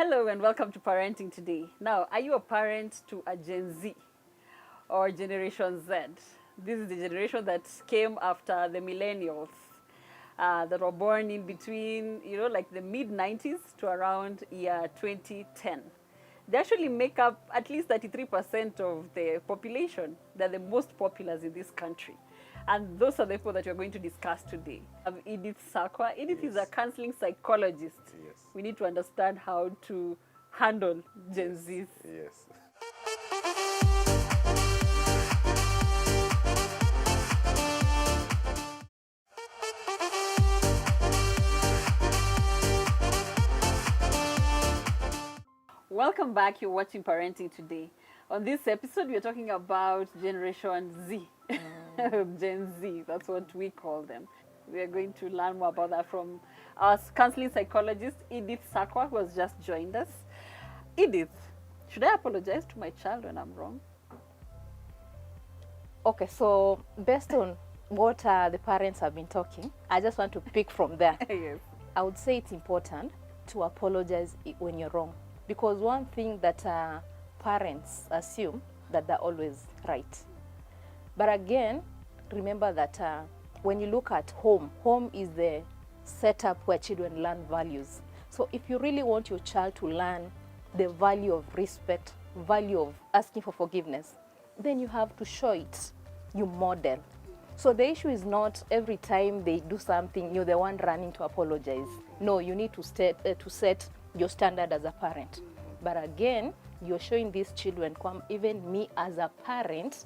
Hello and welcome to Parenting Today. Now, are you a parent to a Gen Z or Generation Z? This is the generation that came after the millennials that were born in between, like the mid-90s to around year 2010. They actually make up at least 33% of the population. They're the most populous in this country. And those are the people that we're going to discuss today. Edith Sakwa. Edith is a counseling psychologist. Yes. We need to understand how to handle Gen Zs. Yes. Welcome back. You're watching Parenting Today. On this episode, we're talking about Generation Z. Gen Z, that's what we call them. We are going to learn more about that from our counseling psychologist, Edith Sakwa, who has just joined us. Edith, should I apologize to my child when I'm wrong? Okay, so based on what the parents have been talking, I just want to pick from there. Yes. I would say it's important to apologize when you're wrong. Because one thing that parents assume that they're always right. But again, remember that when you look at home is the setup where children learn values. So if you really want your child to learn the value of respect, value of asking for forgiveness, then you have to show it, you model. So the issue is not every time they do something, you're the one running to apologize. No, you need to set your standard as a parent. But again, you're showing these children, even me as a parent,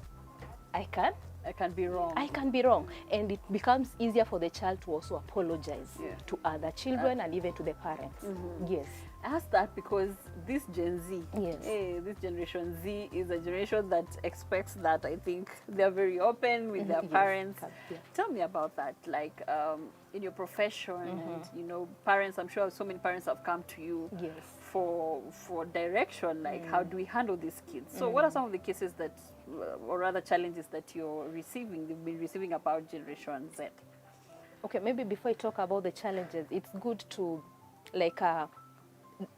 I can be wrong. And it becomes easier for the child to also apologize to other children and even to the parents. Yes. I asked that because this Gen Z, Yes. This Generation Z is a generation that expects that. I think they're very open with their parents. Yeah. Tell me about that, like in your profession and, parents, I'm sure so many parents have come to you Yes. for direction, like how do we handle these kids? So what are some of the cases that, or other challenges that you've been receiving about Generation Z? Okay, maybe before I talk about the challenges, it's good to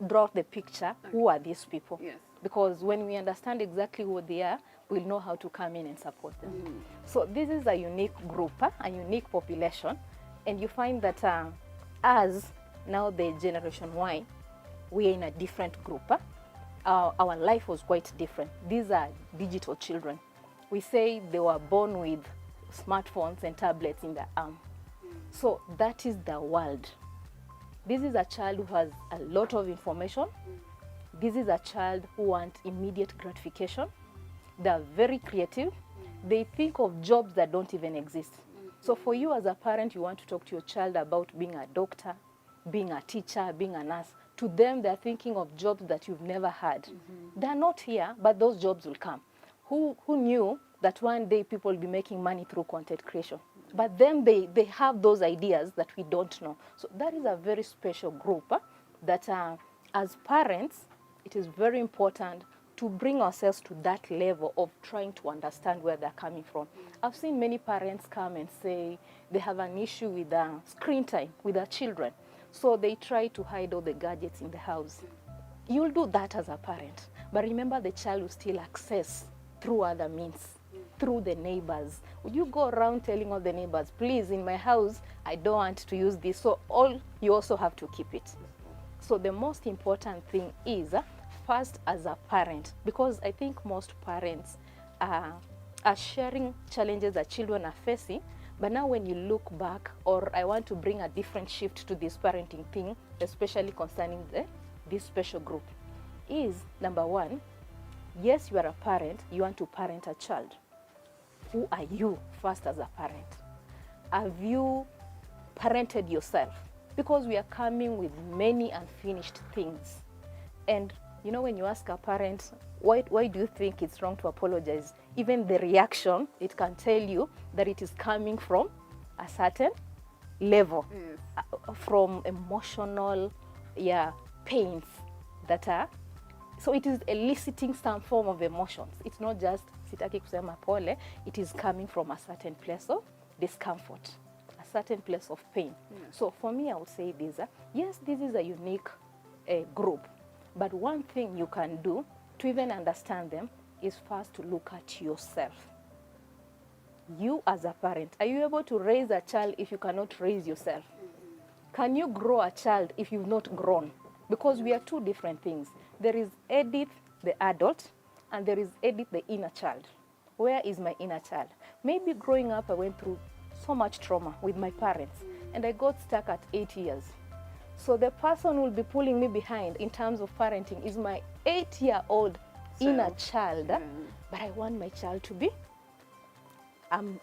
draw the picture. Okay. Who are these people? Yes. Because when we understand exactly who they are, we'll know how to come in and support them. So this is a unique group, a unique population, and you find that as now the Generation Y, we are in a different group. Our life was quite different. These are digital children. We say they were born with smartphones and tablets in their arm. So that is the world. This is a child who has a lot of information. This is a child who wants immediate gratification. They're very creative. They think of jobs that don't even exist. So for you as a parent, you want to talk to your child about being a doctor, being a teacher, being a nurse. To them, they're thinking of jobs that you've never had. They're not here, but those jobs will come. Who knew that one day people will be making money through content creation? But then they have those ideas that we don't know. So that is a very special group that as parents, it is very important to bring ourselves to that level of trying to understand where they're coming from. I've seen many parents come and say they have an issue with screen time with their children. So they try to hide all the gadgets in the house. You'll do that as a parent. But remember, the child will still access through other means, through the neighbors. Would you go around telling all the neighbors, please, in my house, I don't want to use this. So you also have to keep it. So the most important thing is, first as a parent, because I think most parents are sharing challenges that children are facing. But now when you look back, or I want to bring a different shift to this parenting thing, especially concerning this special group, is number one, yes, you are a parent, you want to parent a child. Who are you first as a parent? Have you parented yourself? Because we are coming with many unfinished things. And when you ask a parent, why do you think it's wrong to apologize? Even the reaction, it can tell you that it is coming from a certain level, from emotional pains that are, so it is eliciting some form of emotions. It's not just sitaki kusema pole, it is coming from a certain place of discomfort, a certain place of pain. So for me, I would say this, yes, this is a unique group. But one thing you can do to even understand them is first to look at yourself. You as a parent, are you able to raise a child if you cannot raise yourself? Can you grow a child if you've not grown? Because we are two different things. There is Edith, the adult, and there is Edith, the inner child. Where is my inner child? Maybe growing up, I went through so much trauma with my parents, and I got stuck at 8 years. So the person who will be pulling me behind in terms of parenting is my 8-year-old inner child. But I want my child to be, I'm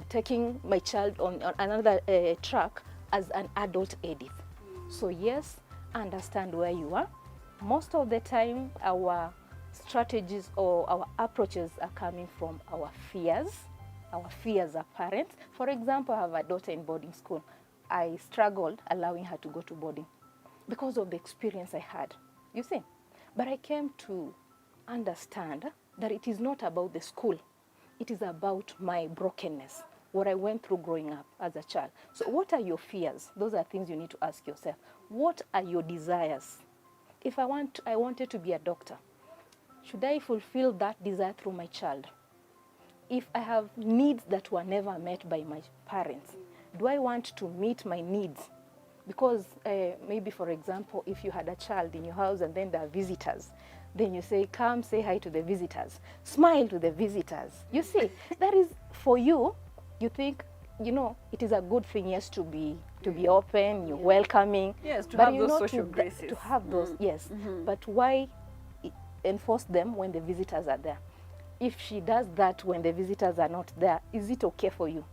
taking my child on another track as an adult Edith. So yes, understand where you are. Most of the time, our strategies or our approaches are coming from our fears as parents. For example, I have a daughter in boarding school. I struggled allowing her to go to boarding because of the experience I had, you see. But I came to understand that it is not about the school. It is about my brokenness, what I went through growing up as a child. So what are your fears? Those are things you need to ask yourself. What are your desires? If I wanted to be a doctor, should I fulfill that desire through my child? If I have needs that were never met by my parents, do I want to meet my needs? Because maybe, for example, if you had a child in your house and then there are visitors, then you say, come say hi to the visitors, smile to the visitors. You see, that is for you, you think, you know, it is a good thing, yes, to be open, you're welcoming. Yes, to but have those social graces. To have those, yes. But why enforce them when the visitors are there? If she does that when the visitors are not there, is it okay for you?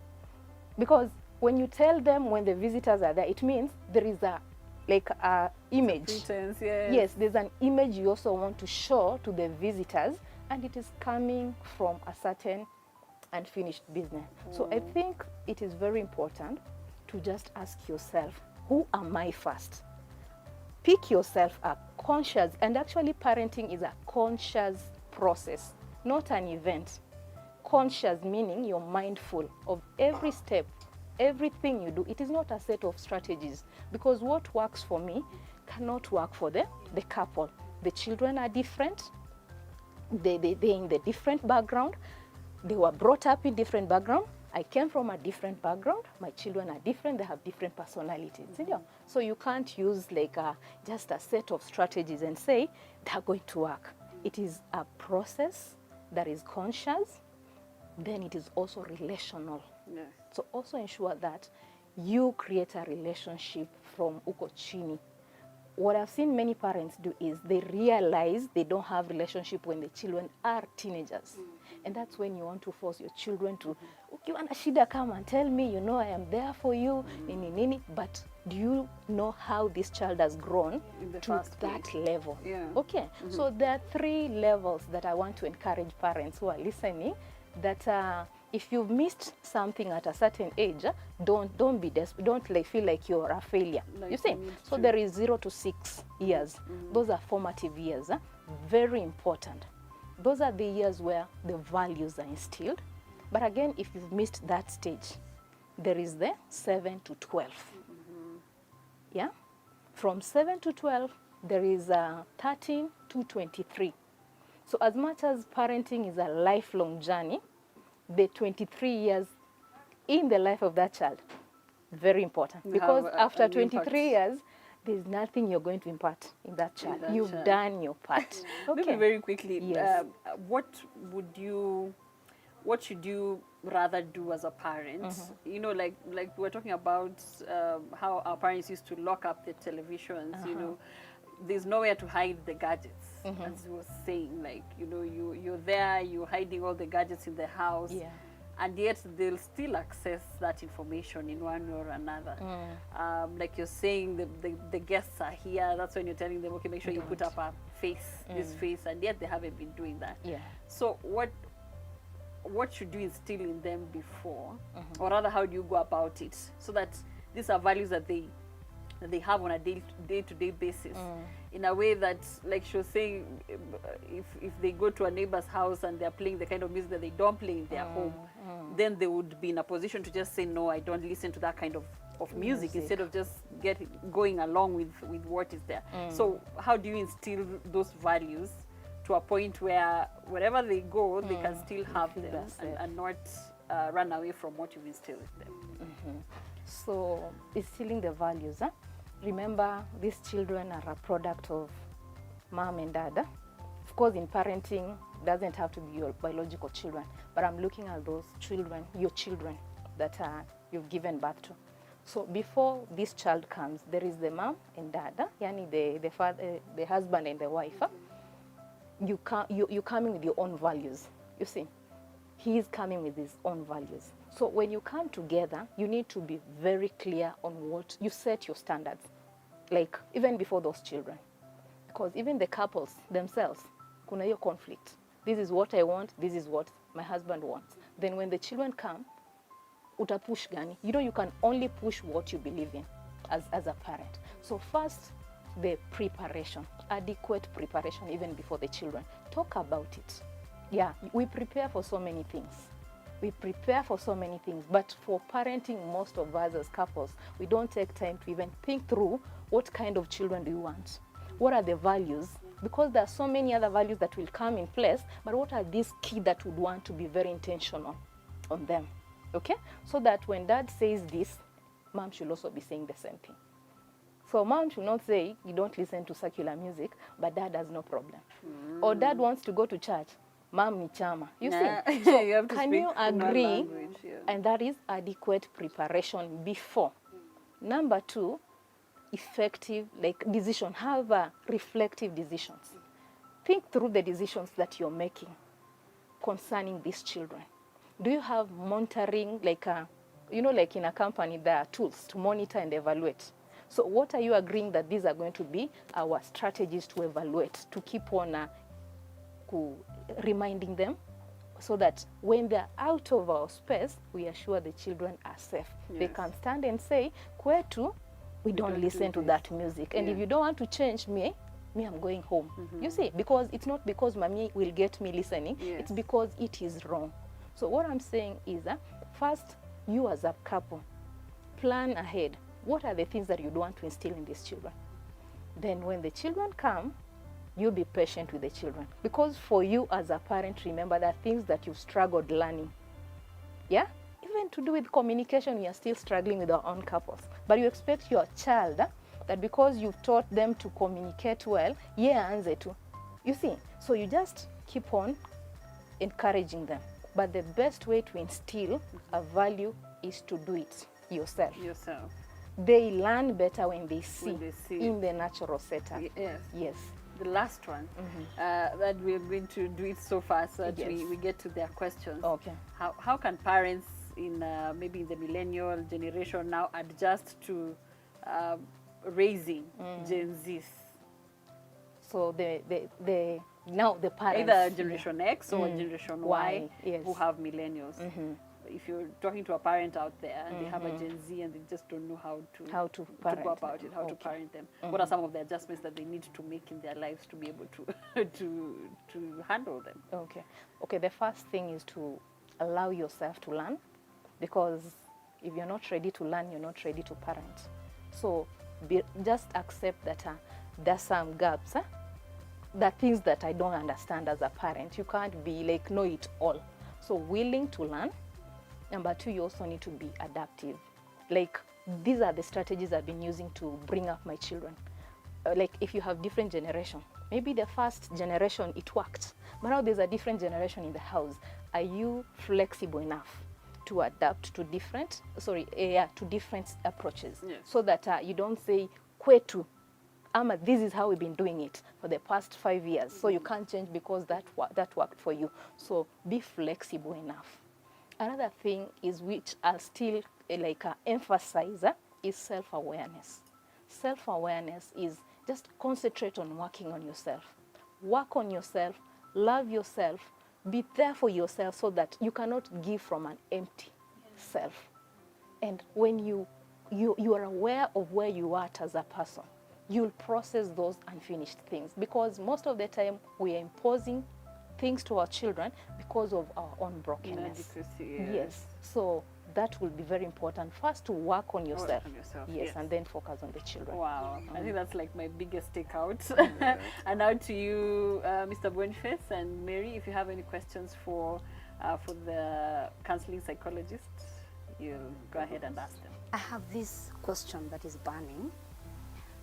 Because when you tell them when the visitors are there, it means there is a image. Pretense, yes. Yes, there's an image you also want to show to the visitors, and it is coming from a certain unfinished business. So I think it is very important to just ask yourself, who am I first? Pick yourself up, conscious, and actually parenting is a conscious process, not an event. Conscious meaning you're mindful of every step, everything you do. It is not a set of strategies, because what works for me cannot work for the couple. The children are different. They're in the different background. They were brought up in different background. I came from a different background. My children are different. They have different personalities. So you can't use just a set of strategies and say they're going to work. It is a process that is conscious. Then it is also relational. Yes. So also ensure that you create a relationship from uko chini. What I've seen many parents do is they realize they don't have relationship when the children are teenagers. And that's when you want to force your children to, ukiwa na shida, come and tell me, you know, I am there for you, nini. But do you know how this child has grown to that level? Yeah. Okay, so there are 3 levels that I want to encourage parents who are listening, that if you've missed something at a certain age, don't be desperate. Don't feel like you're a failure. You see? So there is 0 to 6 years. Those are formative years. Very important. Those are the years where the values are instilled. But again, if you've missed that stage, there is the 7 to 12. Yeah? From 7 to 12, there is 13 to 23. So as much as parenting is a lifelong journey, the 23 years in the life of that child, very important. Because after 23 years, there's nothing you're going to impart in that child. You've done your part. Okay. Maybe very quickly, Yes. what should you rather do as a parent? You know, like we're talking about how our parents used to lock up the televisions, you know, there's nowhere to hide the gadgets, as you were saying, like, you know, you're there, you're hiding all the gadgets in the house, and yet they'll still access that information in one way or another. Like you're saying, the guests are here, that's when you're telling them, okay, make sure you put up a face, this face, and yet they haven't been doing that. So what should you instill in them before, or rather, how do you go about it, so that these are values that they have on a day-to-day basis, in a way that, like she was saying, if they go to a neighbor's house and they're playing the kind of music that they don't play in their home, then they would be in a position to just say, no, I don't listen to that kind of music, instead of just going along with what is there. So how do you instill those values to a point where wherever they go, they can still have them and not run away from what you've instilled in them? So instilling the values. Remember, these children are a product of mom and dad. Of course, in parenting, doesn't have to be your biological children, but I'm looking at those children, your children that you've given birth to. So before this child comes, there is the mom and dad, yani the father, the husband and the wife. You coming with your own values. You see, he is coming with his own values. So when you come together, you need to be very clear on what you set your standards, like even before those children, because even the couples themselves, kuna hiyo conflict. This is what I want. This is what my husband wants. Then when the children come, utapush gani? You know, you can only push what you believe in as a parent. So first, the preparation, adequate preparation even before the children. Talk about it. Yeah, we prepare for so many things. We prepare for so many things, but for parenting, most of us as couples, we don't take time to even think through what kind of children do you want? What are the values? Because there are so many other values that will come in place, but what are these key that would want to be very intentional on them? Okay? So that when dad says this, mom should also be saying the same thing. So mom should not say, you don't listen to secular music, but dad has no problem. Or dad wants to go to church, mom ni chama. You see? So you have to can you agree? language, yeah. And that is adequate preparation before. Number two, effective decision. Have reflective decisions. Think through the decisions that you're making concerning these children. Do you have monitoring, like in a company, there are tools to monitor and evaluate. So what are you agreeing that these are going to be our strategies to evaluate, to keep on reminding them, so that when they're out of our space, we assure the children are safe. Yes. They can stand and say, kwetu, we don't listen to that music. And if you don't want to change me, I'm going home. You see, because it's not because mommy will get me listening, it's because it is wrong. So what I'm saying is that first, you as a couple, plan ahead. What are the things that you want to instill in these children? Then when the children come, you'll be patient with the children. Because for you as a parent, remember there are things that you've struggled learning. Yeah? Even to do with communication, we are still struggling with our own couples. But you expect your child that because you've taught them to communicate well, anze tu. You see? So you just keep on encouraging them. But the best way to instill a value is to do it yourself. They learn better when they see in the natural setup. Yes. The last one, that we're going to do it so fast that we get to their questions. Okay. How can parents in maybe in the millennial generation now adjust to raising Gen Zs? So now the parents, either Generation X or Generation Y, who have millennials. If you're talking to a parent out there and they have a Gen Z and they just don't know how to go about it, how to parent them, what are some of the adjustments that they need to make in their lives to be able to handle them? Okay. The first thing is to allow yourself to learn, because if you're not ready to learn, you're not ready to parent. So just accept that there's some gaps. There are things that I don't understand as a parent. You can't be like know it all. So willing to learn. Number two, you also need to be adaptive. Like, these are the strategies I've been using to bring up my children. Like, if you have different generation, maybe the first generation, it worked. But now there's a different generation in the house. Are you flexible enough to adapt to different approaches? Yes. So that you don't say, kwetu, ama, this is how we've been doing it for the past 5 years. So you can't change because that worked for you. So be flexible enough. Another thing is, which I'll still emphasize, is self-awareness. Self-awareness is just concentrate on working on yourself. Work on yourself, love yourself, be there for yourself, so that you cannot give from an empty self. And when you are aware of where you are as a person, you'll process those unfinished things. Because most of the time we are imposing things to our children because because of our own brokenness. Inadequacy, Yes. So that will be very important. First, to work on yourself. on yourself, Yes, yes. and then focus on the children. Wow, I think that's like my biggest takeout. And now to you, Mr. Boniface and Mary, if you have any questions for the counseling psychologist, you go ahead and ask them. I have this question that is burning.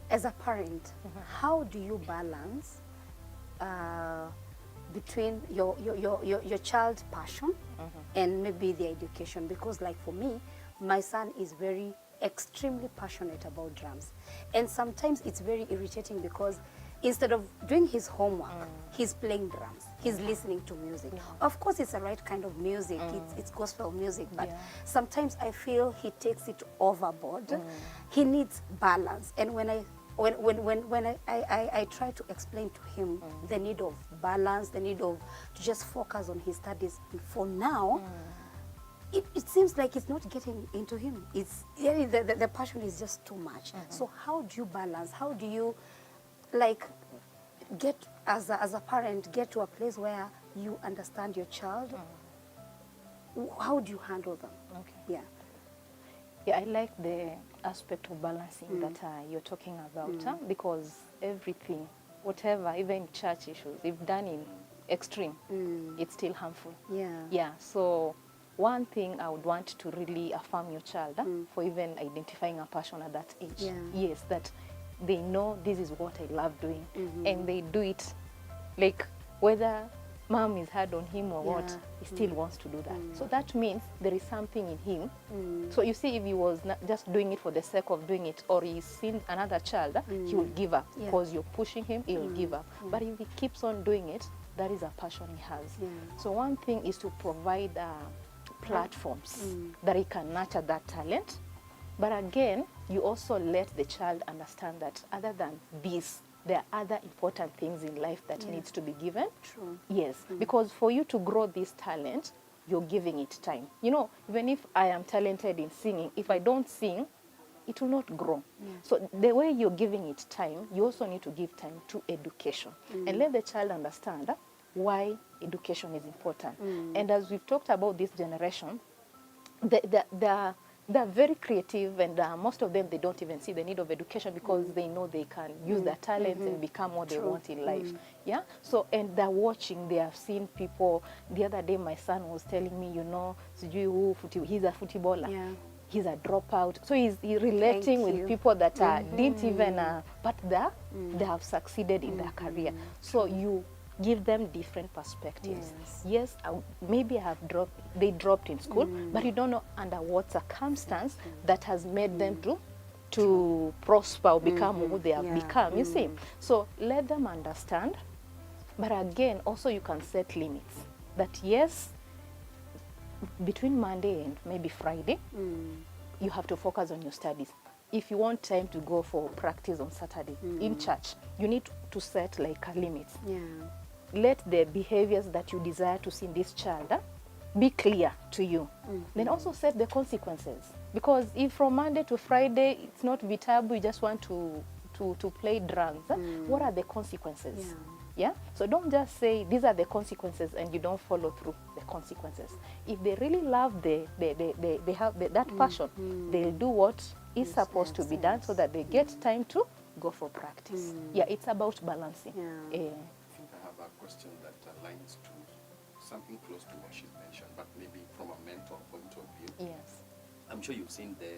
As a parent, how do you balance between your child's passion and maybe the education? Because like for me, my son is very extremely passionate about drums, and sometimes it's very irritating because instead of doing his homework, he's playing drums, he's listening to music. Of course, it's the right kind of music, it's gospel music, but sometimes I feel he takes it overboard. He needs balance, and when I try to explain to him the need of balance, the need of to just focus on his studies, for now, it seems like it's not getting into him. It's the passion is just too much. So how do you balance? How do you like get as a parent get to a place where you understand your child? How do you handle them? Okay. Yeah. Yeah, I like the aspect of balancing that you're talking about, because everything, whatever, even church issues, if done in extreme, it's still harmful. Yeah. Yeah, so one thing I would want to really affirm your child for even identifying a passion at that age. Yeah. Yes, that they know this is what I love doing, and they do it, like whether mom is hard on him or what, he still wants to do that. So that means there is something in him. So you see, if he was not just doing it for the sake of doing it, or he's seen another child, he will give up because you're pushing him, he will give up. But if he keeps on doing it, that is a passion he has. So one thing is to provide platforms that he can nurture that talent. But again, you also let the child understand that other than this, there are other important things in life that needs to be given. True. Yes, because for you to grow this talent, you're giving it time. You know, even if I am talented in singing, if I don't sing, it will not grow. So the way you're giving it time, you also need to give time to education and let the child understand why education is important. And as we've talked about this generation, they're very creative, and most of them, they don't even see the need of education because they know they can use their talents and become what they want in life. Yeah. So, and they're watching, they have seen people. The other day, my son was telling me, you know, he's a footballer. Yeah. He's a dropout. So he's relating with people that didn't even, but they have succeeded in their career. So you give them different perspectives. Yes, maybe they dropped in school, but you don't know under what circumstance that has made them to prosper or become who they have become, you see. So let them understand, but again, also you can set limits. That yes, between Monday and maybe Friday, you have to focus on your studies. If you want time to go for practice on Saturday in church, you need to set like a limit. Yeah. Let the behaviors that you desire to see in this child be clear to you. Then also set the consequences. Because if from Monday to Friday, it's not vitabu, you just want to play drums, what are the consequences? Yeah. So don't just say these are the consequences and you don't follow through the consequences. If they really love they have that passion, they'll do what is supposed to be done so that they get time to go for practice. Yeah, it's about balancing. I think I have a question that aligns to something close to what she's mentioned, but maybe from a mental point of view. Yes. I'm sure you've seen the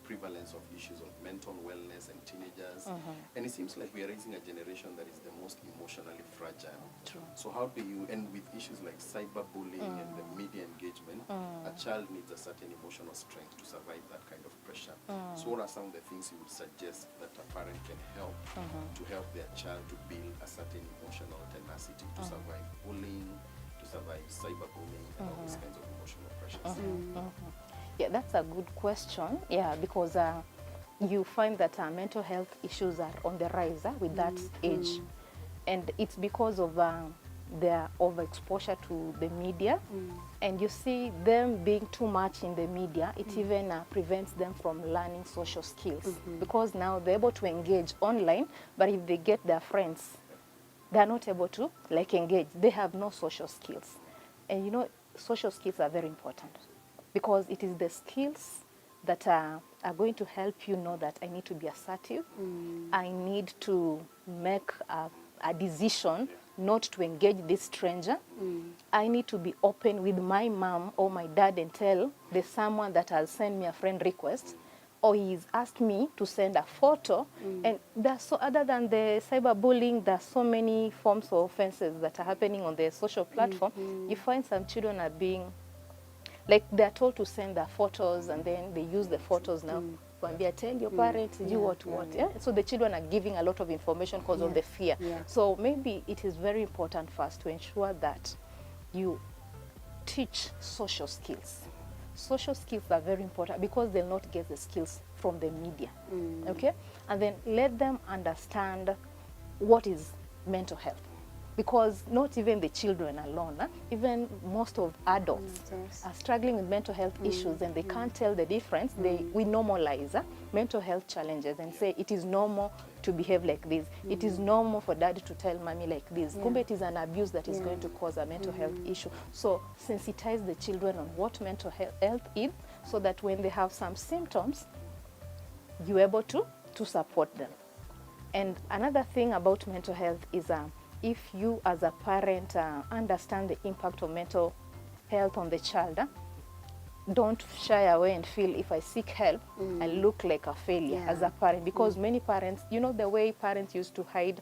prevalence of issues of mental wellness in teenagers, and it seems like we are raising a generation that is the most emotionally fragile. True. So how do you, and with issues like cyberbullying and the media engagement, a child needs a certain emotional strength to survive that kind of pressure. So what are some of the things you would suggest that a parent can help to help their child to build a certain emotional tenacity to survive bullying, to survive cyberbullying, and all these kinds of emotional pressures? Yeah, that's a good question. Yeah, because you find that mental health issues are on the rise with that age. And it's because of their overexposure to the media. And you see them being too much in the media, it even prevents them from learning social skills. Because now they're able to engage online, but if they get their friends, they're not able to like engage. They have no social skills. And you know, social skills are very important because it is the skills that are going to help you know that I need to be assertive. I need to make a decision not to engage this stranger. I need to be open with my mom or my dad and tell there's someone that has sent me a friend request, or he's asked me to send a photo. And there's so, other than the cyberbullying, there's so many forms of offenses that are happening on the social platform. You find some children are being, like they're told to send their photos, and then they use the photos now. Tell your parents, do what. Yeah? So the children are giving a lot of information because of the fear. So maybe it is very important for us to ensure that you teach social skills. Social skills are very important because they'll not get the skills from the media. Okay? And then let them understand what is mental health. Because not even the children alone, even most of adults are struggling with mental health issues, and they can't tell the difference. We normalize mental health challenges and say it is normal to behave like this. It is normal for daddy to tell mommy like this. Kumbe it is an abuse that is going to cause a mental health issue. So sensitize the children on what mental health is, so that when they have some symptoms, you're able to support them. And another thing about mental health is if you as a parent understand the impact of mental health on the child, don't shy away and feel if I seek help, I look like a failure as a parent. Because many parents, you know the way parents used to hide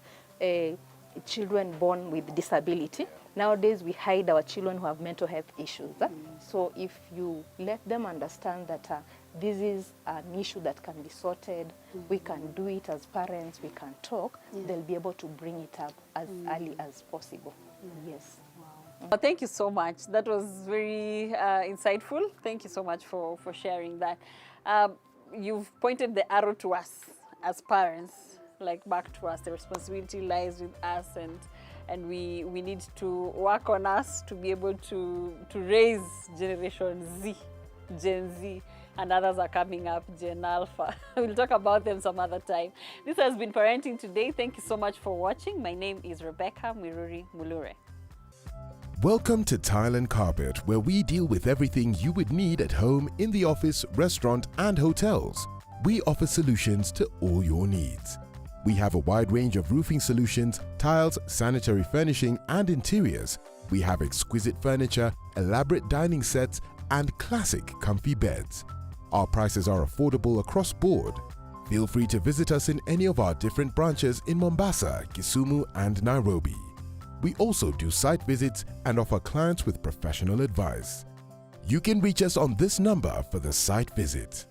children born with disability, nowadays we hide our children who have mental health issues. So if you let them understand that this is an issue that can be sorted, we can do it as parents, we can talk, they'll be able to bring it up as early as possible. Yes. Well, thank you so much. That was very insightful. Thank you so much for sharing that. You've pointed the arrow to us as parents, like back to us. The responsibility lies with us, and we need to work on us to be able to raise Generation Z, Gen Z, and others are coming up, Gen Alpha. We'll talk about them some other time. This has been Parenting Today. Thank you so much for watching. My name is Rebecca Miruri Mulure. Welcome to Tile and Carpet, where we deal with everything you would need at home, in the office, restaurant, and hotels. We offer solutions to all your needs. We have a wide range of roofing solutions, tiles, sanitary furnishing, and interiors. We have exquisite furniture, elaborate dining sets, and classic comfy beds. Our prices are affordable across board. Feel free to visit us in any of our different branches in Mombasa, Kisumu, and Nairobi. We also do site visits and offer clients with professional advice. You can reach us on this number for the site visit.